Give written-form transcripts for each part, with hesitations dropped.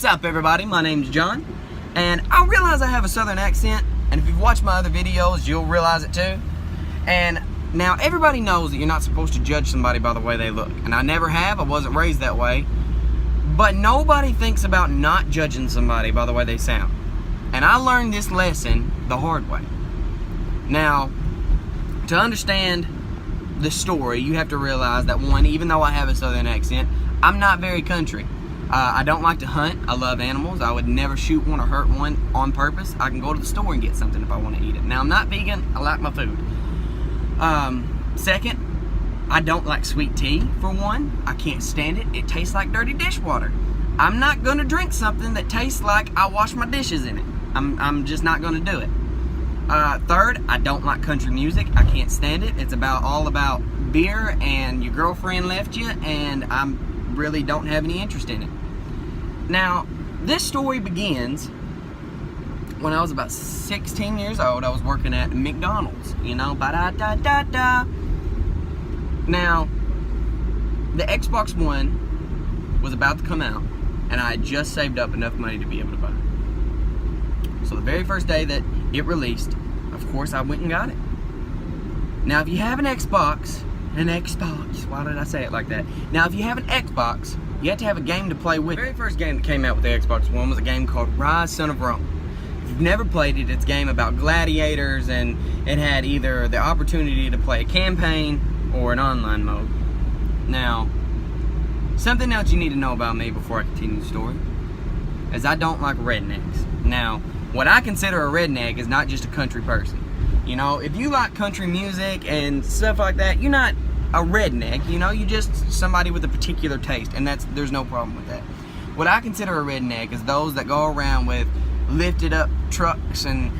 up, everybody? My name's John, and I realize I have a southern accent, and if you've watched my other videos, you'll realize it too. And now everybody knows that you're not supposed to judge somebody by the way they look, and I never have. I wasn't raised that way. But nobody thinks about not judging somebody by the way they sound. And I learned this lesson the hard way. Now, to understand the story, you have to realize that, one, even though I have a southern accent, I'm not very country. I don't like to hunt. I love animals. I would never shoot one or hurt one on purpose. I can go to the store and get something if I want to eat it. Now, I'm not vegan. I like my food. Second, I don't like sweet tea, for one. I can't stand it. It tastes like dirty dishwater. I'm not going to drink something that tastes like I wash my dishes in it. I'm just not going to do it. Third, I don't like country music. I can't stand it. It's all about beer and your girlfriend left you, and I really don't have any interest in it. Now, this story begins when I was about 16 years old. I was working at McDonald's, you know, ba-da-da-da-da. Now, the Xbox One was about to come out, and I had just saved up enough money to be able to buy it. So the very first day that it released, of course, I went and got it. Now, if you have an Xbox, why did I say it like that? Now, if you have an Xbox, you have to have a game to play with. The very first game that came out with the Xbox One was a game called Rise, Son of Rome. If you've never played it, it's a game about gladiators, and it had either the opportunity to play a campaign or an online mode. Now, something else you need to know about me before I continue the story is I don't like rednecks. Now, what I consider a redneck is not just a country person. You know, if you like country music and stuff like that, you're not a redneck, you know, you're just somebody with a particular taste, and there's no problem with that. What I consider a redneck is those that go around with lifted up trucks and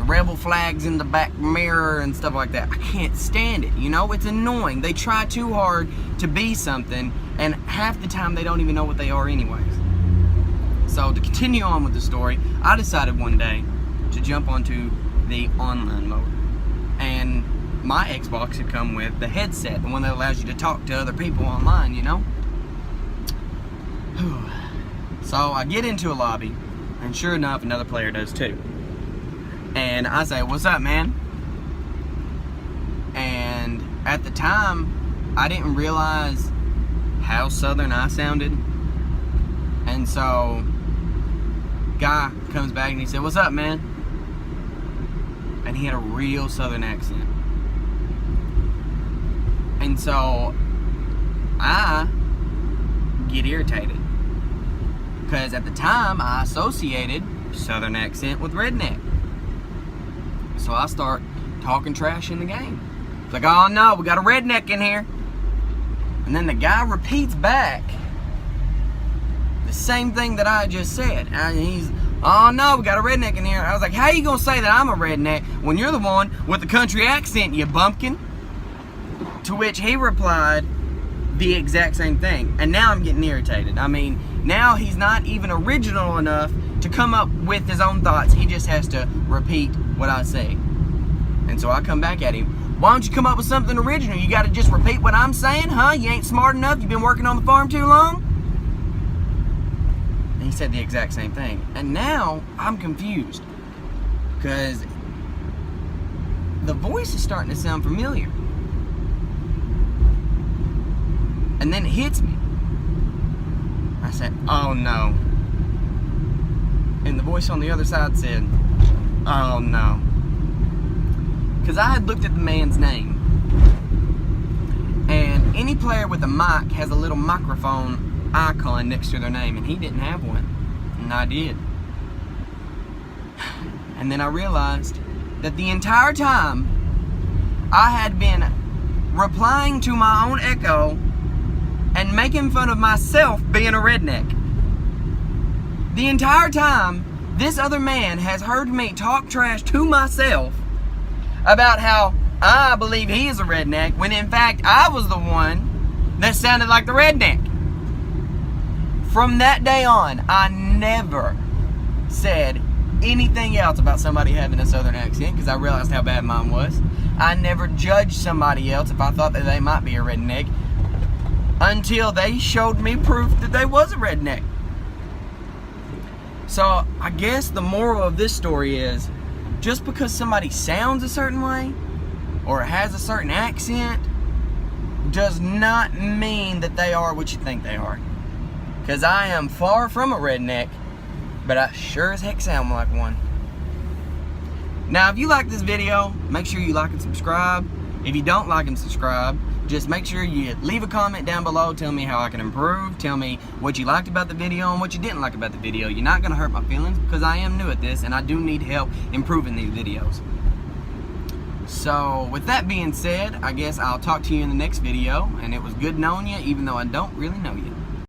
rebel flags in the back mirror and stuff like that. I can't stand it, you know, it's annoying. They try too hard to be something, and half the time they don't even know what they are anyways. So to continue on with the story, I decided one day to jump onto the online mode, and my Xbox had come with the headset, the one that allows you to talk to other people online, you know. So I get into a lobby, and sure enough, another player does too. And I say, "What's up, man?" And at the time, I didn't realize how southern I sounded, and so guy comes back and he said, "What's up, man?" And he had a real southern accent. And so I get irritated, because at the time I associated southern accent with redneck. So I start talking trash in the game. It's like, "Oh no, we got a redneck in here." And then the guy repeats back the same thing that I just said. And he's, "Oh no, we got a redneck in here." I was like, "How you gonna say that I'm a redneck when you're the one with the country accent, you bumpkin?" To which he replied the exact same thing. And now I'm getting irritated. I mean, now he's not even original enough to come up with his own thoughts. He just has to repeat what I say. And so I come back at him. "Why don't you come up with something original? You gotta just repeat what I'm saying, huh? You ain't smart enough? You been working on the farm too long?" And he said the exact same thing. And now I'm confused, because the voice is starting to sound familiar. And then it hits me. I said, "Oh no." And the voice on the other side said, "Oh no." Because I had looked at the man's name. And any player with a mic has a little microphone icon next to their name, and he didn't have one. And I did. And then I realized that the entire time I had been replying to my own echo and making fun of myself being a redneck. The entire time, this other man has heard me talk trash to myself about how I believe he is a redneck, when in fact I was the one that sounded like the redneck. From that day on, I never said anything else about somebody having a southern accent, because I realized how bad mine was. I never judged somebody else if I thought that they might be a redneck, until they showed me proof that they was a redneck. So I guess the moral of this story is, just because somebody sounds a certain way or has a certain accent does not mean that they are what you think they are. Because I am far from a redneck, but I sure as heck sound like one. Now, if you like this video, make sure you like and subscribe. If you don't like and subscribe, just make sure you leave a comment down below. Tell me how I can improve. Tell me what you liked about the video and what you didn't like about the video. You're not going to hurt my feelings, because I am new at this and I do need help improving these videos. So, with that being said, I guess I'll talk to you in the next video. And it was good knowing you, even though I don't really know you.